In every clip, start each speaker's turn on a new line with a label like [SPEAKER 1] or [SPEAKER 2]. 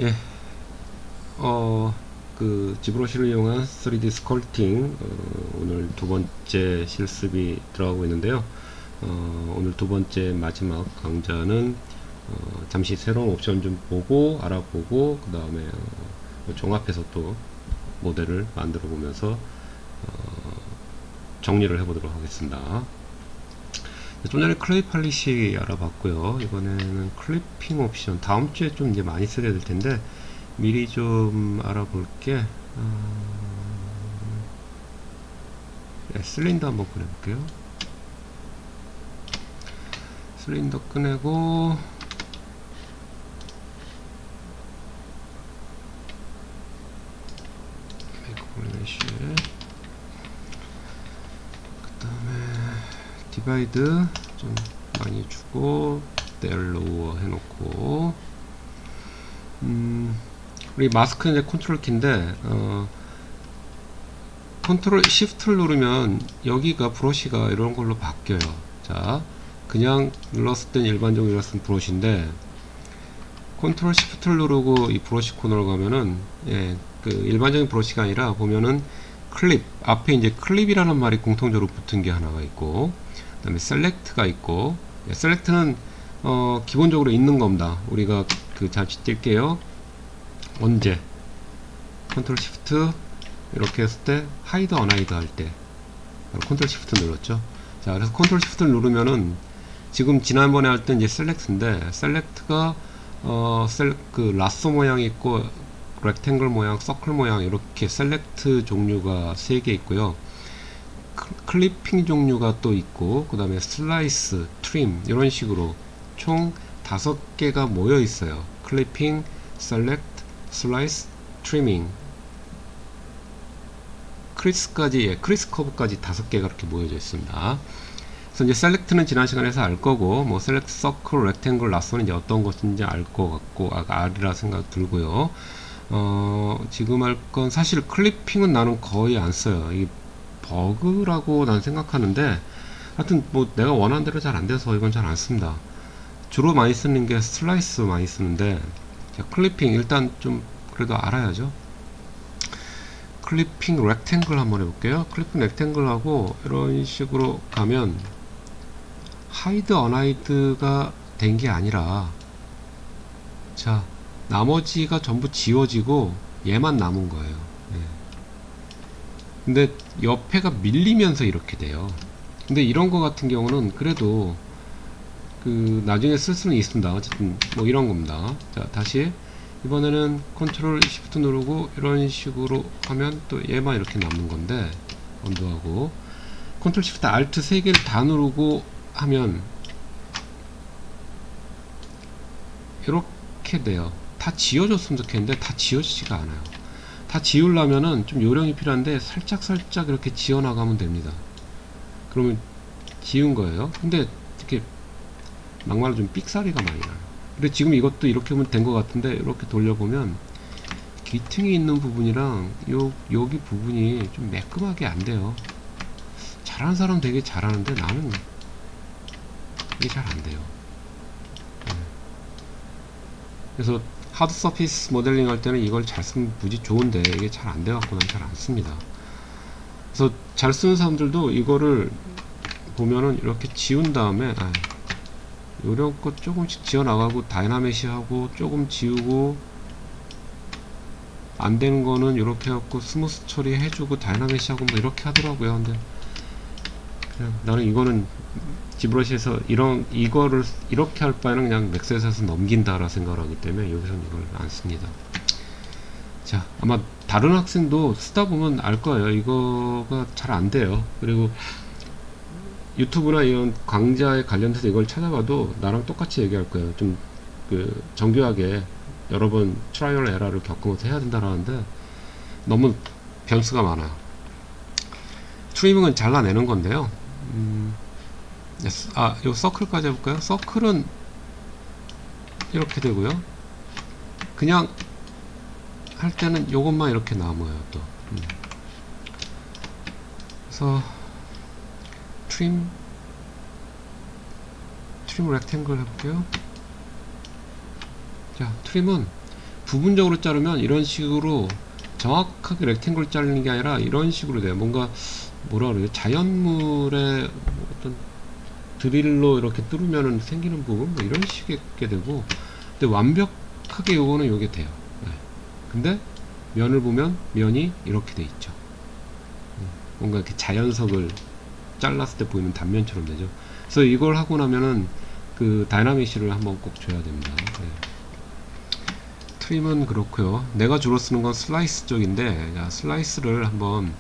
[SPEAKER 1] 예, 지브러시를 이용한 3D 스컬팅, 오늘 두 번째 실습이 들어가고 있는데요. 오늘 두 번째 마지막 강좌는 잠시 새로운 옵션 좀 보고 알아보고 그 다음에 종합해서 또 모델을 만들어 보면서 정리를 해보도록 하겠습니다. 좀 전에 클레이 팔리시 알아봤고요. 이번에는 클리핑 옵션 다음 주에 좀 이제 많이 쓰게 될 텐데 미리 좀 알아볼게. 네, 실린더 한번 꺼내볼게요. 실린더 꺼내고 메이크 그 다음에 디바이드 좀 많이 주고 델로워 해놓고 우리 마스크는 이제 컨트롤 키인데 컨트롤 시프트를 누르면 여기가 브러쉬가 이런 걸로 바뀌어요. 자, 그냥 눌렀을 땐 일반적으로 눌렀을 땐 브러쉬인데 컨트롤 시프트를 누르고 이 브러쉬 코너로 가면은 그 일반적인 브러쉬가 아니라 보면은 클립 앞에 이제 클립이라는 말이 공통적으로 붙은 게 하나가 있고 그 다음에 셀렉트가 있고 셀렉트는 기본적으로 있는 겁니다. 우리가 그 잠시 뛸게요. 언제 컨트롤 시프트 이렇게 했을 때 하이드 언하이드 할 때 컨트롤 시프트 눌렀죠. 자, 그래서 컨트롤 시프트를 누르면은 지금 지난번에 할 때 이제 셀렉트인데 셀렉트가 그 라쏘 모양이 있고 렉탱글 모양, 서클 모양 이렇게 셀렉트 종류가 3개 있고요. 클리핑 종류가 또 있고 그 다음에 슬라이스, 트림 이런 식으로 총 5개가 모여 있어요. 클리핑, 셀렉트, 슬라이스, 트리밍 크리스까지, 크리스 커브까지 5개가 이렇게 모여져 있습니다. 그래서 이제 셀렉트는 지난 시간에서 알 거고, 뭐 셀렉트, 서클, 렉탱글, 라쏘는 이제 어떤 것인지 알 것 같고, 알이라 생각 들고요. 지금 할 건 사실 클리핑은 나는 거의 안 써요. 이 버그라고 난 생각하는데, 하여튼 뭐 내가 원하는 대로 잘 안 돼서 이건 잘 안 씁니다. 주로 많이 쓰는 게 슬라이스 많이 쓰는데, 자, 클리핑 일단 좀 그래도 알아야죠. 클리핑 렉탱글 한번 해볼게요. 클리핑 렉탱글 하고 이런 식으로 가면 하이드 언하이드가 된 게 아니라 자 나머지가 전부 지워지고 얘만 남은 거예요. 네. 근데 옆에가 밀리면서 이렇게 돼요. 근데 이런 거 같은 경우는 그래도 그 나중에 쓸 수는 있습니다. 어쨌든 뭐 이런 겁니다. 자, 다시 이번에는 컨트롤 시프트 누르고 이런 식으로 하면 또 얘만 이렇게 남는 건데 언두하고 컨트롤 시프트 알트 3개를 다 누르고 하면 이렇게 돼요. 다 지워줬으면 좋겠는데 다 지워지지가 않아요. 다 지우려면은 좀 요령이 필요한데 살짝 이렇게 지워나가면 됩니다. 그러면 지운 거예요. 근데 이렇게 막말로 좀 삑사리가 많이 나요. 근데 지금 이것도 이렇게 하면 된 것 같은데 이렇게 돌려보면 기퉁이 있는 부분이랑 여기 부분이 좀 매끈하게 안 돼요. 잘하는 사람 되게 잘하는데 나는 이게 잘 안 돼요. 그래서 하드 서피스 모델링 할 때는 이걸 잘 쓰면 무지 좋은데 이게 잘 안 돼갖고 난 잘 안 씁니다. 그래서 잘 쓰는 사람들도 이거를 보면은 이렇게 지운 다음에 요런 거 조금씩 지어 나가고 다이나메시 하고 조금 지우고 안 되는 거는 이렇게 해갖고 스무스 처리 해주고 다이나메시 하고 뭐 이렇게 하더라고요. 근데 그냥 나는 이거는 지브러시에서 이거를 이렇게 할 바에는 그냥 맥셋에서 넘긴다라 생각을 하기 때문에 여기서는 이걸 안 씁니다. 자, 아마 다른 학생도 쓰다 보면 알 거예요. 이거가 잘 안 돼요. 그리고 유튜브나 이런 강좌에 관련돼서 이걸 찾아봐도 나랑 똑같이 얘기할 거예요. 좀 그 정교하게 여러 번 트라이얼 에러를 겪으면서 해야 된다라는데 너무 변수가 많아요. 트리밍은 잘라내는 건데요. 요 서클까지 해볼까요? 서클은 이렇게 되고요. 그냥 할 때는 요것만 이렇게 남아요. 또 그래서 트림 렉탱글 해볼게요. 자, 트림은 부분적으로 자르면 이런 식으로 정확하게 렉탱글 자르는 게 아니라 이런 식으로 돼요. 뭔가 뭐라 그래요? 자연물의 어떤 드릴로 이렇게 뚫으면 생기는 부분 뭐 이런 식의 되고, 근데 완벽하게 요거는 요게 돼요. 네. 근데 면을 보면 면이 이렇게 돼 있죠. 뭔가 이렇게 자연석을 잘랐을 때 보이는 단면처럼 되죠. 그래서 이걸 하고 나면은 그 다이나믹시를 한번 꼭 줘야 됩니다. 네. 트림은 그렇고요. 내가 주로 쓰는 건 슬라이스 쪽인데, 자, 슬라이스를 한번,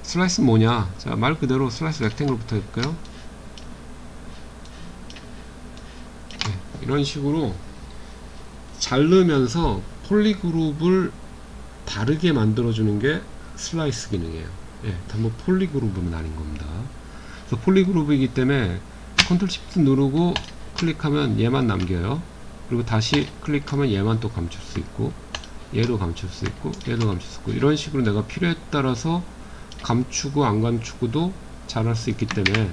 [SPEAKER 1] 슬라이스 뭐냐? 자, 말 그대로 슬라이스 렉탱글부터 해볼까요? 네, 이런 식으로 자르면서 폴리그룹을 다르게 만들어주는 게 슬라이스 기능이에요. 예, 단번 폴리그룹은 아닌 겁니다. 그래서 폴리그룹이기 때문에 컨트롤 시프트 누르고 클릭하면 얘만 남겨요. 그리고 다시 클릭하면 얘만 또 감출 수 있고, 얘도 감출 수 있고, 얘도 감출 수 있고, 이런 식으로 내가 필요에 따라서 감추고 안 감추고도 잘할 수 있기 때문에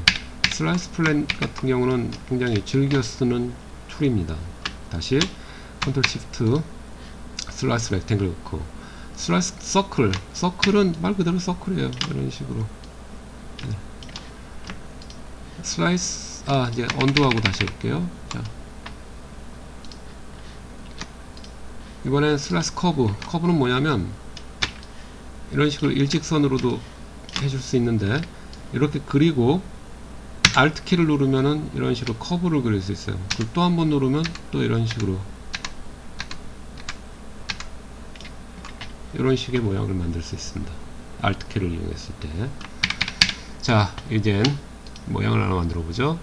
[SPEAKER 1] 슬라이스 플랜 같은 경우는 굉장히 즐겨 쓰는 툴입니다. 다시 컨트롤 시프트 슬라이스 렉탱글 넣고, 슬라이스 서클, 서클은 말 그대로 서클이에요. 이런 식으로. 네. 슬라이스, 이제 언두하고 다시 해볼게요. 자, 이번엔 슬라이스 커브. 커브는 뭐냐면 이런 식으로 일직선으로도 해줄 수 있는데, 이렇게 그리고 Alt 키를 누르면은 이런 식으로 커브를 그릴 수 있어요. 그리고 또 한 번 누르면 또 이런 식으로 이런 식의 모양을 만들 수 있습니다. Alt 키를 이용했을 때. 자, 이젠 모양을 하나 만들어 보죠.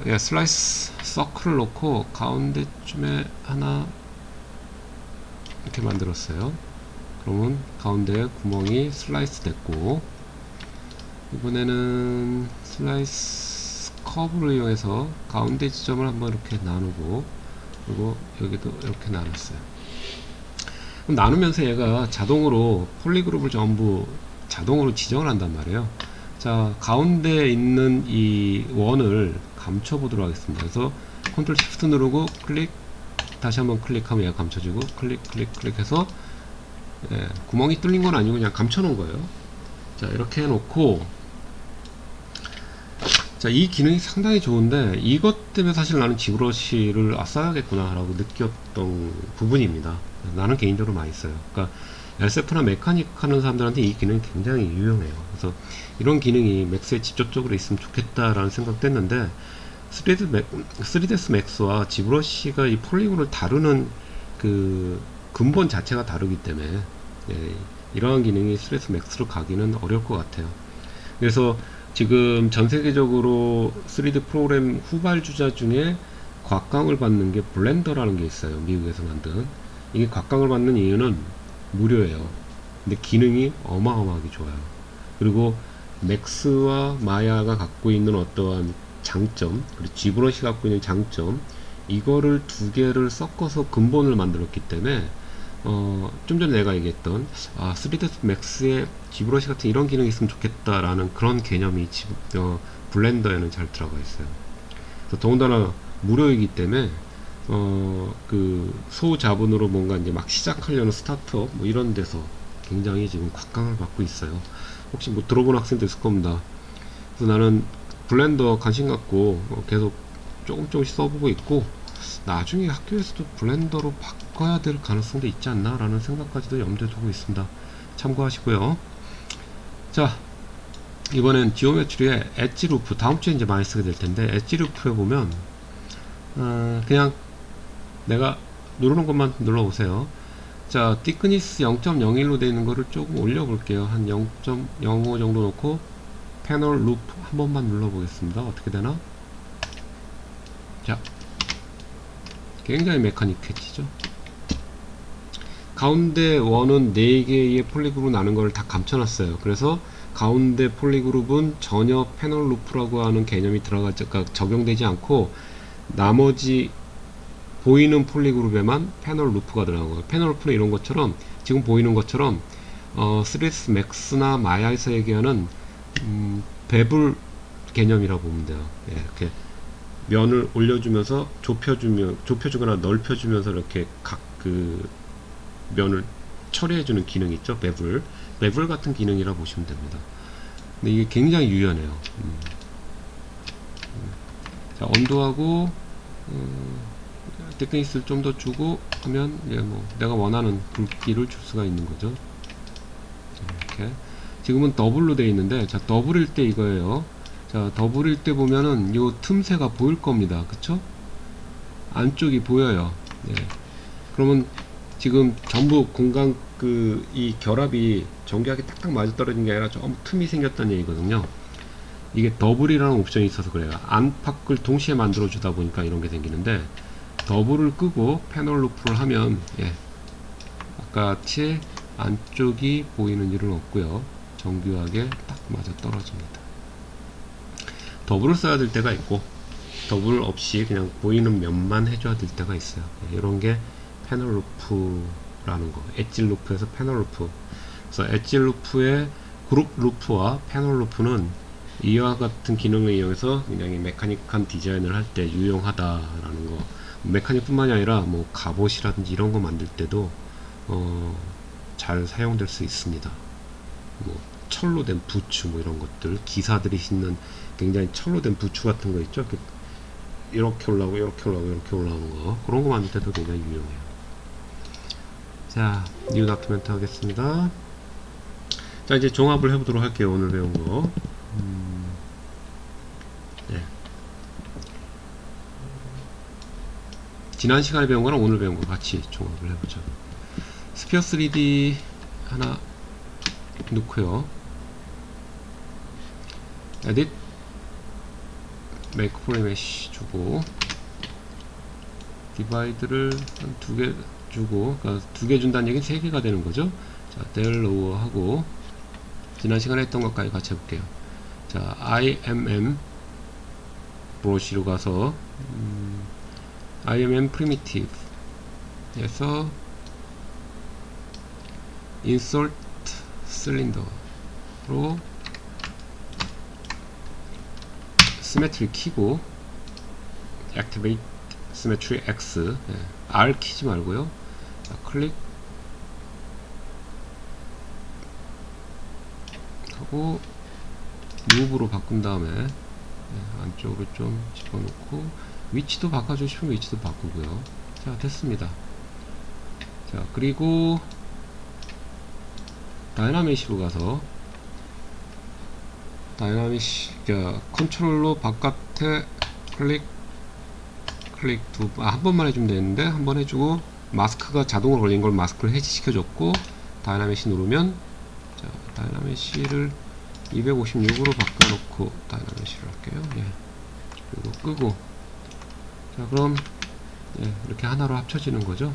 [SPEAKER 1] 예, 슬라이스 서클을 놓고 가운데쯤에 하나 이렇게 만들었어요. 그러면 가운데 구멍이 슬라이스 됐고, 이번에는 슬라이스 커브를 이용해서 가운데 지점을 한번 이렇게 나누고, 그리고 여기도 이렇게 나눴어요. 그럼 나누면서 얘가 자동으로 폴리그룹을 전부 자동으로 지정을 한단 말이에요. 자, 가운데 있는 이 원을 감춰 보도록 하겠습니다. 그래서 컨트롤 시프트 누르고 클릭, 다시 한번 클릭하면 얘가 감춰지고, 클릭 클릭해서, 예, 구멍이 뚫린 건 아니고 그냥 감춰 놓은 거예요. 자, 이렇게 해놓고, 자, 이 기능이 상당히 좋은데 이것 때문에 사실 나는 지브러시를 써야겠구나 라고 느꼈던 부분입니다. 나는 개인적으로 많이 써요. 그러니까 SF나 메카닉 하는 사람들한테 이 기능이 굉장히 유용해요. 그래서 이런 기능이 맥스에 직접적으로 있으면 좋겠다라는 생각도 했는데, 3ds 맥스와 지브러시가 이 폴리곤을 다루는 그 근본 자체가 다르기 때문에, 예, 이러한 기능이 3ds 맥스로 가기는 어려울 것 같아요. 그래서 지금 전 세계적으로 3D 프로그램 후발주자 중에 곽강을 받는 게 블렌더라는 게 있어요. 미국에서 만든. 이게 곽강을 받는 이유는 무료예요. 근데 기능이 어마어마하게 좋아요. 그리고 맥스와 마야가 갖고 있는 어떠한 장점, 그리고 지브러시 갖고 있는 장점, 이거를 두 개를 섞어서 근본을 만들었기 때문에 좀 전에 내가 얘기했던 3ds max에 지브러시 같은 이런 기능이 있으면 좋겠다라는 그런 개념이 블렌더에는 잘 들어가 있어요. 그래서 더군다나 무료이기 때문에 그 소자본으로 뭔가 이제 막 시작하려는 스타트업 뭐 이런 데서 굉장히 지금 곽강을 받고 있어요. 혹시 뭐 들어본 학생도 있을 겁니다. 그래서 나는 블렌더 관심 갖고 계속 조금씩 써보고 있고, 나중에 학교에서도 블렌더로 바꿔야 될 가능성도 있지 않나 라는 생각까지도 염두에 두고 있습니다. 참고하시고요. 자, 이번엔 지오메트리의 엣지 루프, 다음 주에 이제 많이 쓰게 될 텐데, 엣지 루프에 보면 그냥 내가 누르는 것만 눌러보세요. 자, thickness 0.01로 되어 있는 거를 조금 올려 볼게요. 한 0.05 정도 놓고 패널 루프 한 번만 눌러 보겠습니다. 어떻게 되나? 자, 굉장히 메카닉해지죠. 가운데 원은 4개의 폴리그룹 나는 걸 다 감춰놨어요. 그래서 가운데 폴리그룹은 전혀 패널 루프라고 하는 개념이 적용되지 않고, 나머지 보이는 폴리그룹에만 패널 루프가 들어가고요. 패널 루프는 이런 것처럼, 지금 보이는 것처럼 3ds max나 마야에서 얘기하는 베블 개념이라고 보면 돼요. 예, 이렇게 면을 올려주면서 좁혀주거나 넓혀주면서 이렇게 각 그 면을 처리해주는 기능이 있죠. 매블 같은 기능이라 보시면 됩니다. 근데 이게 굉장히 유연해요. 자, 온도하고 테크니스를 좀 더 주고 하면 이제 뭐 내가 원하는 굵기를 줄 수가 있는 거죠. 이렇게 지금은 더블로 되어 있는데, 자, 더블일 때 이거예요. 자, 더블일 때 보면은 요 틈새가 보일 겁니다. 그쵸? 안쪽이 보여요. 네. 그러면 지금 전부 공간 이 결합이 정교하게 딱딱 맞아 떨어진 게 아니라 좀 틈이 생겼다는 얘기거든요. 이게 더블이라는 옵션이 있어서 그래요. 안팎을 동시에 만들어 주다 보니까 이런 게 생기는데, 더블을 끄고 패널 루프를 하면 아까 같이 안쪽이 보이는 일은 없고요. 정교하게 딱 맞아 떨어집니다. 더블을 써야 될 때가 있고, 더블 없이 그냥 보이는 면만 해줘야 될 때가 있어요. 이런 게 패널 루프라는 거. 엣지 루프에서 패널 루프. 그래서 엣지 루프의 그룹 루프와 패널 루프는 이와 같은 기능을 이용해서 굉장히 메카닉한 디자인을 할 때 유용하다라는 거. 메카닉 뿐만이 아니라 뭐 갑옷이라든지 이런 거 만들 때도 잘 사용될 수 있습니다. 뭐 철로 된 부츠 뭐 이런 것들, 기사들이 신는 굉장히 철로 된 부츠 같은 거 있죠. 이렇게 올라오고 이렇게 올라오고 이렇게 올라오는 거, 그런 거 만들 때도 굉장히 유용해요. 자, 뉴 다큐멘트 하겠습니다. 자, 이제 종합을 해보도록 할게요. 오늘 배운 거. 네. 지난 시간에 배운 거랑 오늘 배운 거 같이 종합을 해보죠. 스피어 3D 하나 넣고요. 에딧 메이크 프레임 메쉬 주고, 디바이드를 한 2개 주고, 그러니까 2개 준다는 얘기는 3개가 되는 거죠. 자, 델 로어 하고, 지난 시간에 했던 것까지 같이 해볼게요. 자, IMM 브러쉬로 가서 IMM 프리미티브 에서 인서트 실린더로 시메트리 키고, 액티베이트 시메트리 X, R 키지 말고요. 자, 클릭 하고 무브로 바꾼 다음에 안쪽으로 좀 집어넣고, 위치도 바꿔주시면 위치도 바꾸고요. 자, 됐습니다. 자, 그리고 다이나메시로 가서 컨트롤로 바깥에 클릭 한 번만 해주면 되는데, 한 번 해주고, 마스크가 자동으로 걸린 걸 마스크를 해지시켜줬고, 다이나메시 누르면, 자, 다이나메시를 256으로 바꿔놓고 다이나메시를 할게요. 예. 그리고 끄고, 자, 그럼 이렇게 하나로 합쳐지는 거죠.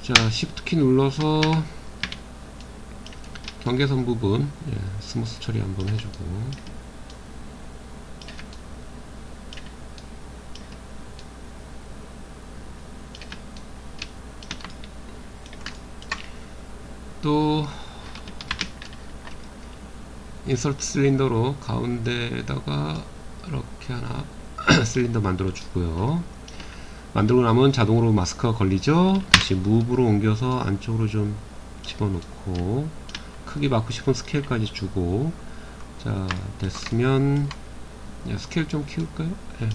[SPEAKER 1] 자, Shift 키 눌러서 경계선 부분 스무스 처리 한번 해주고, 또 인서트 실린더로 가운데에다가 이렇게 하나 실린더 만들어 주고요. 만들고 나면 자동으로 마스크가 걸리죠. 다시 무브로 옮겨서 안쪽으로 좀 집어넣고, 크기 맞고 싶은 스케일까지 주고, 자, 됐으면 스케일 좀 키울까요? 네.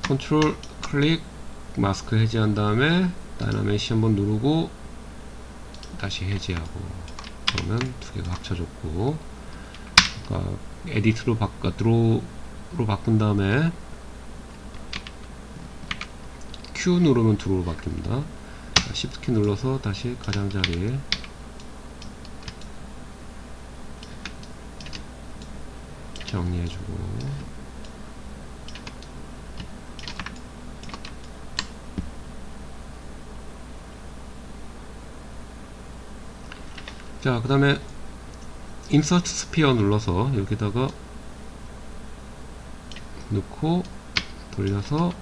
[SPEAKER 1] 컨트롤 클릭, 마스크 해제한 다음에 다이나메시 한번 누르고 다시 해제하고, 그러면 2개가 합쳐졌고, 그러니까 에디트로 드로우로 바꾼 다음에 Q 누르면 드로우로 바뀝니다. Shift 키 눌러서 다시 가장자리에 정리해주고, 자, 그 다음에 인서트 스피어 눌러서 여기다가 넣고 돌려서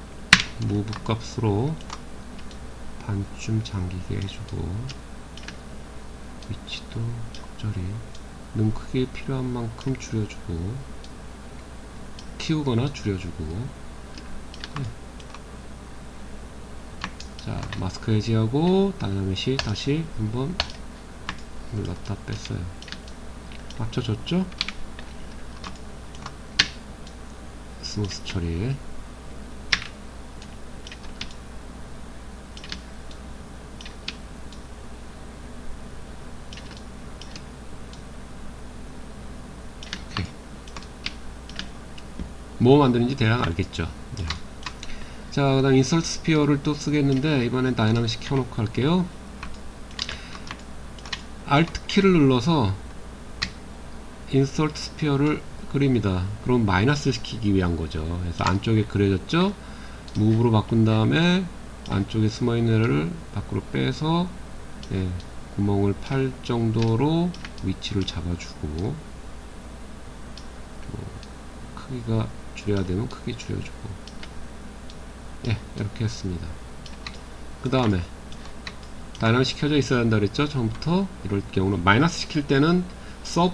[SPEAKER 1] 무브 값으로 반쯤 잠기게 해주고, 위치도 적절히 름 크기 필요한 만큼 줄여주고, 키우거나 줄여주고. 네. 자, 마스크 해제하고 다이나믹시 다시 한번 눌렀다 뺐어요. 맞춰졌죠? 스무스 처리. 뭐 만드는지 대략 알겠죠. 네. 자, 그 다음 인설트 스피어를 또 쓰겠는데 이번엔 다이나믹시 켜놓고 할게요. Alt 키를 눌러서 인설트 스피어를 그립니다. 그럼 마이너스 시키기 위한 거죠. 그래서 안쪽에 그려졌죠. 무브로 바꾼 다음에 안쪽에 숨어있는 애를 밖으로 빼서, 예, 구멍을 팔 정도로 위치를 잡아주고, 크기가 줄여야 되면 크게 줄여주고, 예, 이렇게 했습니다. 그 다음에 다이나믹 켜져 있어야 한다 그랬죠. 처음부터. 이럴 경우는 마이너스 시킬 때는 섭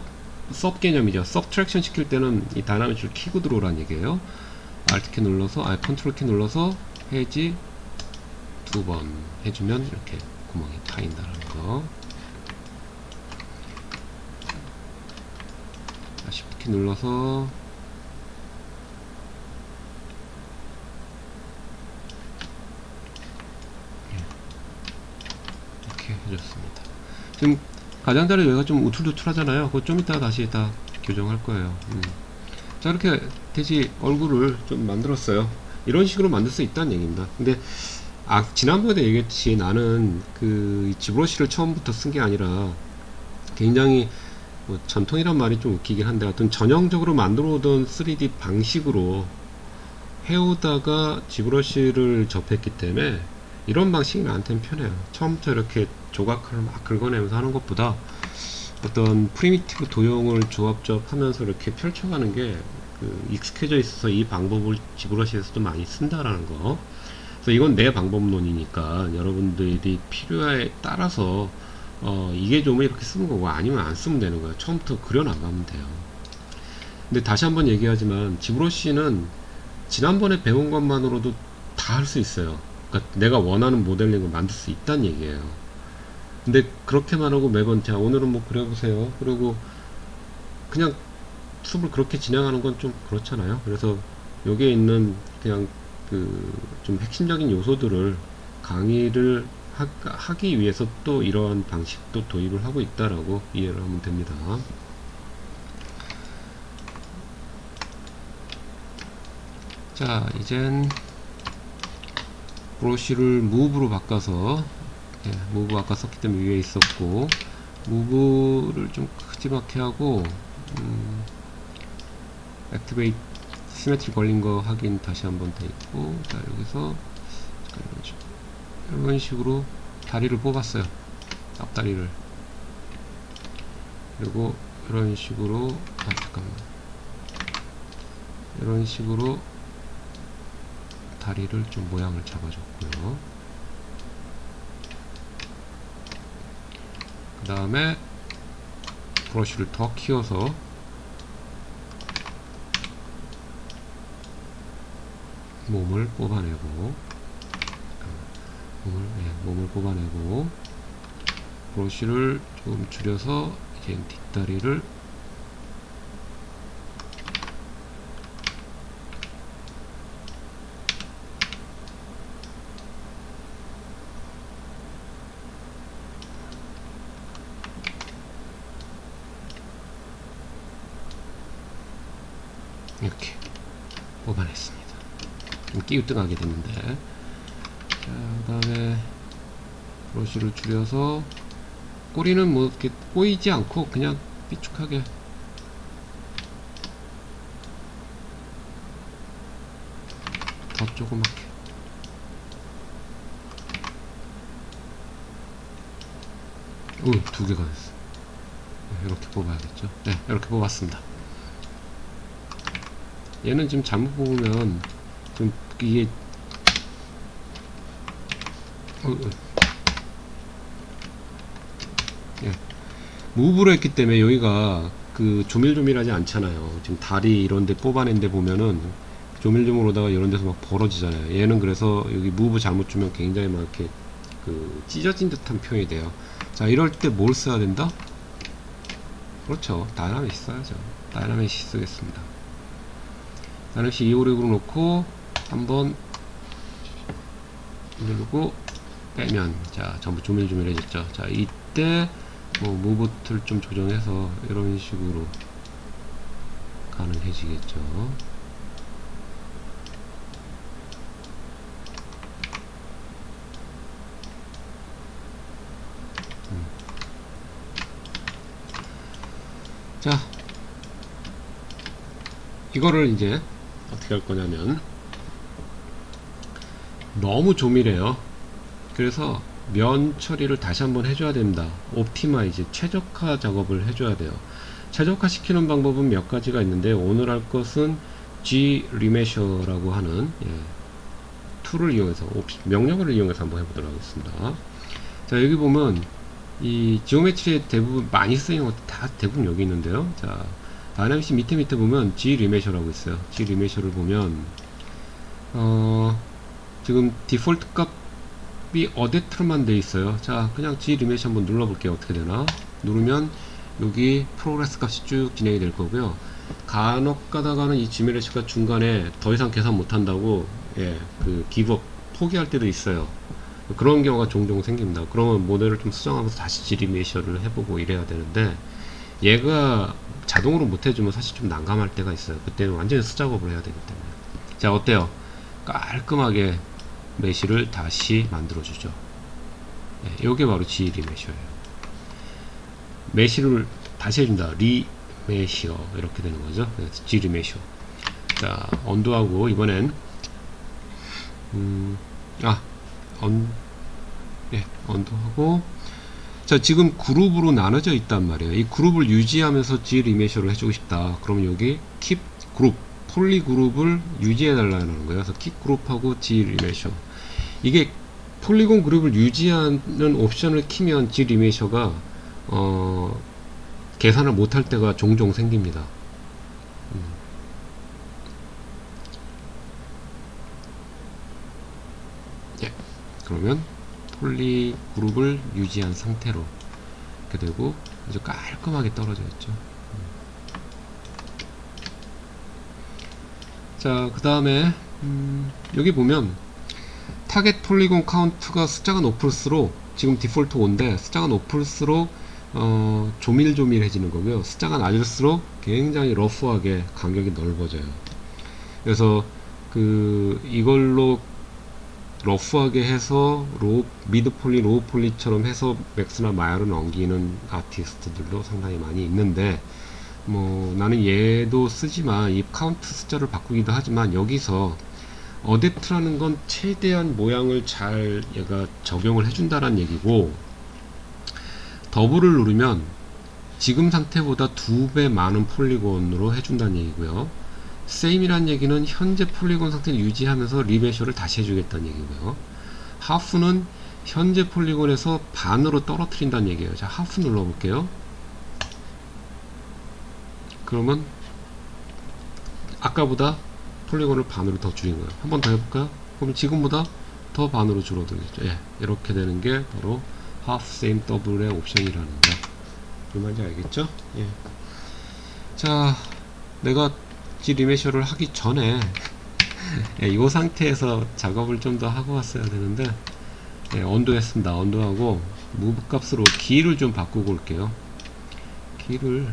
[SPEAKER 1] 개념이죠. 서브트랙션 시킬 때는 이 다이나믹을 키고 들어오라는 얘기예요. Alt 키 눌러서, 컨트롤 키 눌러서 해지 2번 해주면 이렇게 구멍이 파인다는 거. Shift 키 눌러서 이렇게 해줬습니다. 지금 가장자리 여기가 좀 우툴투툴하잖아요. 그거 좀 이따 다시 다 교정할 거예요. 자, 이렇게 돼지 얼굴을 좀 만들었어요. 이런 식으로 만들 수 있다는 얘기입니다. 근데 지난번에 얘기했듯이 나는 그 지브러시를 처음부터 쓴 게 아니라 굉장히 뭐 전통이란 말이 좀 웃기긴 한데 하여튼 전형적으로 만들어 오던 3D 방식으로 해오다가 지브러시를 접했기 때문에 이런 방식이 나한테는 편해요. 처음부터 이렇게 조각을 막 긁어내면서 하는 것보다 어떤 프리미티브 도형을 조합하면서 이렇게 펼쳐가는 게 익숙해져 있어서 이 방법을 지브러시에서도 많이 쓴다라는 거. 그래서 이건 내 방법론이니까 여러분들이 필요에 따라서 이게 좋으면 이렇게 쓰는 거고 아니면 안 쓰면 되는 거예요. 처음부터 그려나가면 돼요. 근데 다시 한번 얘기하지만 지브러시는 지난번에 배운 것만으로도 다 할 수 있어요. 그러니까 내가 원하는 모델링을 만들 수 있다는 얘기예요. 근데 그렇게만 하고 매번 자 오늘은 뭐 그려보세요. 그리고 그냥 수업을 그렇게 진행하는 건 좀 그렇잖아요. 그래서 여기에 있는 그냥 좀 핵심적인 요소들을 강의를 하기 위해서 또 이러한 방식도 도입을 하고 있다라고 이해를 하면 됩니다. 자, 이젠 브러쉬를 무브로 바꿔서, 예, 무브 아까 썼기 때문에 위에 있었고 무브를 좀 크지막히 하고 액티베이트 시메트리 걸린 거 확인 다시 한번 돼 있고, 자 여기서 이런 식으로 다리를 뽑았어요. 앞다리를. 그리고 이런 식으로 잠깐만, 이런 식으로 다리를 좀 모양을 잡아줬고요. 그 다음에 브러쉬를 더 키워서 몸을 뽑아내고, 몸을 뽑아내고, 브러쉬를 좀 줄여서 이제 뒷다리를 이렇게 뽑아냈습니다. 좀 끼우뚱하게 됐는데, 자, 그 다음에 브러쉬를 줄여서 꼬리는 뭐 이렇게 꼬이지 않고 그냥 삐죽하게 더 조그맣게 두 개가 됐어. 이렇게 뽑아야겠죠. 네, 이렇게 뽑았습니다. 얘는 지금 잘못 뽑으면 좀 이게 예. 무브로 했기 때문에 여기가 그 조밀조밀하지 않잖아요. 지금 다리 이런 데 뽑아낸 데 보면은 조밀조밀 오다가 이런 데서 막 벌어지잖아요. 얘는 그래서 여기 무브 잘못 주면 굉장히 막 이렇게 그 찢어진 듯한 표현이 돼요. 자, 이럴 때 뭘 써야 된다? 그렇죠. 다이나믹시 써야죠. 다이나믹시 쓰겠습니다. 다이나믹시 256으로 놓고 한번 누르고 빼면, 자, 전부 조밀조밀해졌죠. 자, 이때 뭐 무브 툴 좀 조정해서 이런 식으로 가능해지겠죠. 자, 이거를 이제 어떻게 할 거냐면, 너무 조밀해요. 그래서 면 처리를 다시 한번 해줘야 됩니다. 옵티마이즈, 최적화 작업을 해줘야 돼요. 최적화 시키는 방법은 몇 가지가 있는데, 오늘 할 것은 G Remesher라고 하는 툴을 이용해서, 명령어를 이용해서 한번 해보도록 하겠습니다. 자, 여기 보면 이 지오메트리에 대부분 많이 쓰이는 것도 다 대부분 여기 있는데요. 자, 다이나믹시 밑에 보면 G Remesher라고 있어요. G Remesher를 보면 지금 디폴트 값이 어댑트로만 돼 있어요. 자, 그냥 G Remesher 한번 눌러볼게요. 어떻게 되나? 누르면 여기 프로그레스 값이 쭉 진행이 될 거고요. 간혹 가다가는 이 G Remesher가 중간에 더 이상 계산 못한다고 그 기브업 포기할 때도 있어요. 그런 경우가 종종 생깁니다. 그러면 모델을 좀 수정하면서 다시 G Remesher를 해보고 이래야 되는데, 얘가 자동으로 못해주면 사실 좀 난감할 때가 있어요. 그때는 완전히 수작업을 해야 되기 때문에. 자, 어때요? 깔끔하게 메시를 다시 만들어주죠. 이게 바로 G Remesher예요. 메시를 다시 해준다. 리메시어 이렇게 되는 거죠. G Remesher. 자, 언두하고 이번엔 언두하고, 자, 지금 그룹으로 나눠져 있단 말이에요. 이 그룹을 유지하면서 G Remesher를 해주고 싶다. 그러면 여기 keep group, 폴리 그룹을 유지해 달라는 거예요. 그래서 keep group하고 G Remesher. 이게 폴리곤 그룹을 유지하는 옵션을 키면 G Remesher가 계산을 못할 때가 종종 생깁니다. 그러면 폴리 그룹을 유지한 상태로 이렇게 되고 아주 깔끔하게 떨어져 있죠. 자, 그 다음에 여기 보면 타겟 폴리곤 카운트가 숫자가 높을수록, 지금 디폴트 5인데 숫자가 높을수록 조밀조밀해지는 거고요. 숫자가 낮을수록 굉장히 러프하게 간격이 넓어져요. 그래서 이걸로 러프하게 해서 미드 폴리, 로우 폴리처럼 해서 맥스나 마이어를 넘기는 아티스트들도 상당히 많이 있는데, 뭐 나는 얘도 쓰지만 이 카운트 숫자를 바꾸기도 하지만, 여기서 어댑트라는 건 최대한 모양을 잘 얘가 적용을 해준다는 얘기고, 더블을 누르면 지금 상태보다 2배 많은 폴리곤으로 해준다는 얘기고요. 세임이란 얘기는 현재 폴리곤 상태를 유지하면서 리메셔를 다시 해주겠다는 얘기고요. 하프는 현재 폴리곤에서 반으로 떨어뜨린다는 얘기예요. 자, 하프 눌러볼게요. 그러면 아까보다 폴리곤을 반으로 더 줄인 거예요. 한 번 더 해볼까요? 그럼 지금보다 더 반으로 줄어들겠죠. 이렇게 되는 게 바로 하프, 세임, 더블의 옵션이라는 거. 무슨 말인지 알겠죠? 자, 내가 G Remesher를 하기 전에 이 상태에서 작업을 좀 더 하고 왔어야 되는데, 언두 했습니다. 언두하고 무브 값으로 길을 좀 바꾸고 올게요. 길을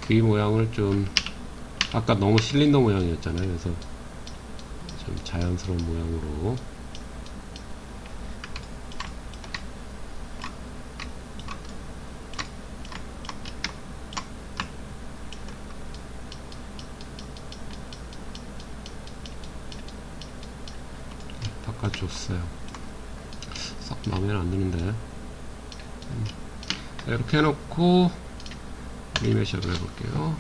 [SPEAKER 1] 귀 모양을 좀 아까 너무 실린더 모양이었잖아요. 그래서 좀 자연스러운 모양으로. 바꿔줬어요. 썩 마음에 안 드는데. 자, 이렇게 해놓고 애니메이션을 해볼게요.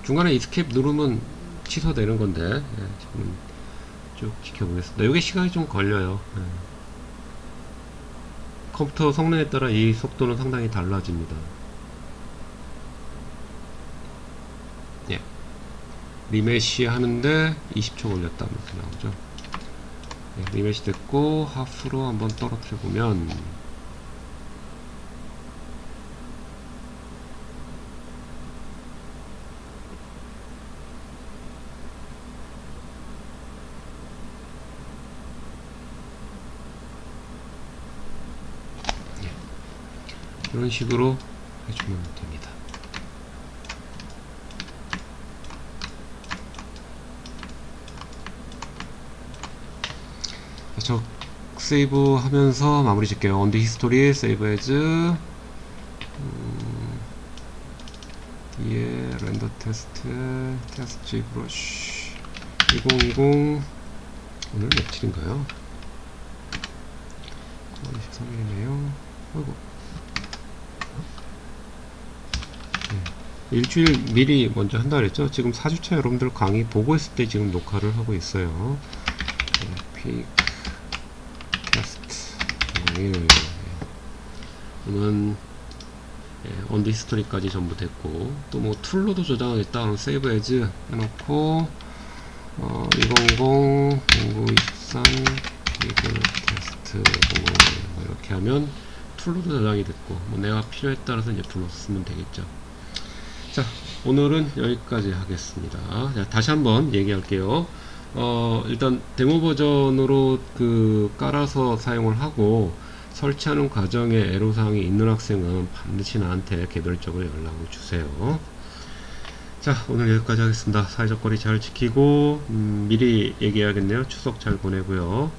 [SPEAKER 1] 중간에 이스케이프 누르면 취소되는 건데, 예, 지금 쭉 지켜보겠습니다. 이게 시간이 좀 걸려요. 예. 컴퓨터 성능에 따라 이 속도는 상당히 달라집니다. 예. 리메시 하는데 20초 걸렸다 이렇게 나오죠. 예, 리메시 됐고 하프로 한번 떨어뜨려 보면 이런 식으로 해주면 됩니다. 저 세이브 하면서 마무리 짓게요. on the history, save as 예, 렌더 테스트, 테스트 G 브러쉬 2020 오늘 며칠인가요? 23일이네요. 아이고. 일주일 미리 먼저 한다 그랬죠? 지금 4주차 여러분들 강의 보고 있을 때 지금 녹화를 하고 있어요. 픽 테스트 1 오늘 on the history까지 전부 됐고 또 뭐 툴로도 저장하겠다 하면 save as 해놓고 2020 0923 리그 테스트 05 이렇게 하면 툴로도 저장이 됐고 뭐 내가 필요에 따라서 이제 불러서 쓰면 되겠죠. 자, 오늘은 여기까지 하겠습니다. 자, 다시 한번 얘기할게요. 일단 데모 버전으로 깔아서 사용을 하고 설치하는 과정에 애로사항이 있는 학생은 반드시 나한테 개별적으로 연락을 주세요. 자, 오늘 여기까지 하겠습니다. 사회적 거리 잘 지키고 미리 얘기해야겠네요. 추석 잘 보내고요.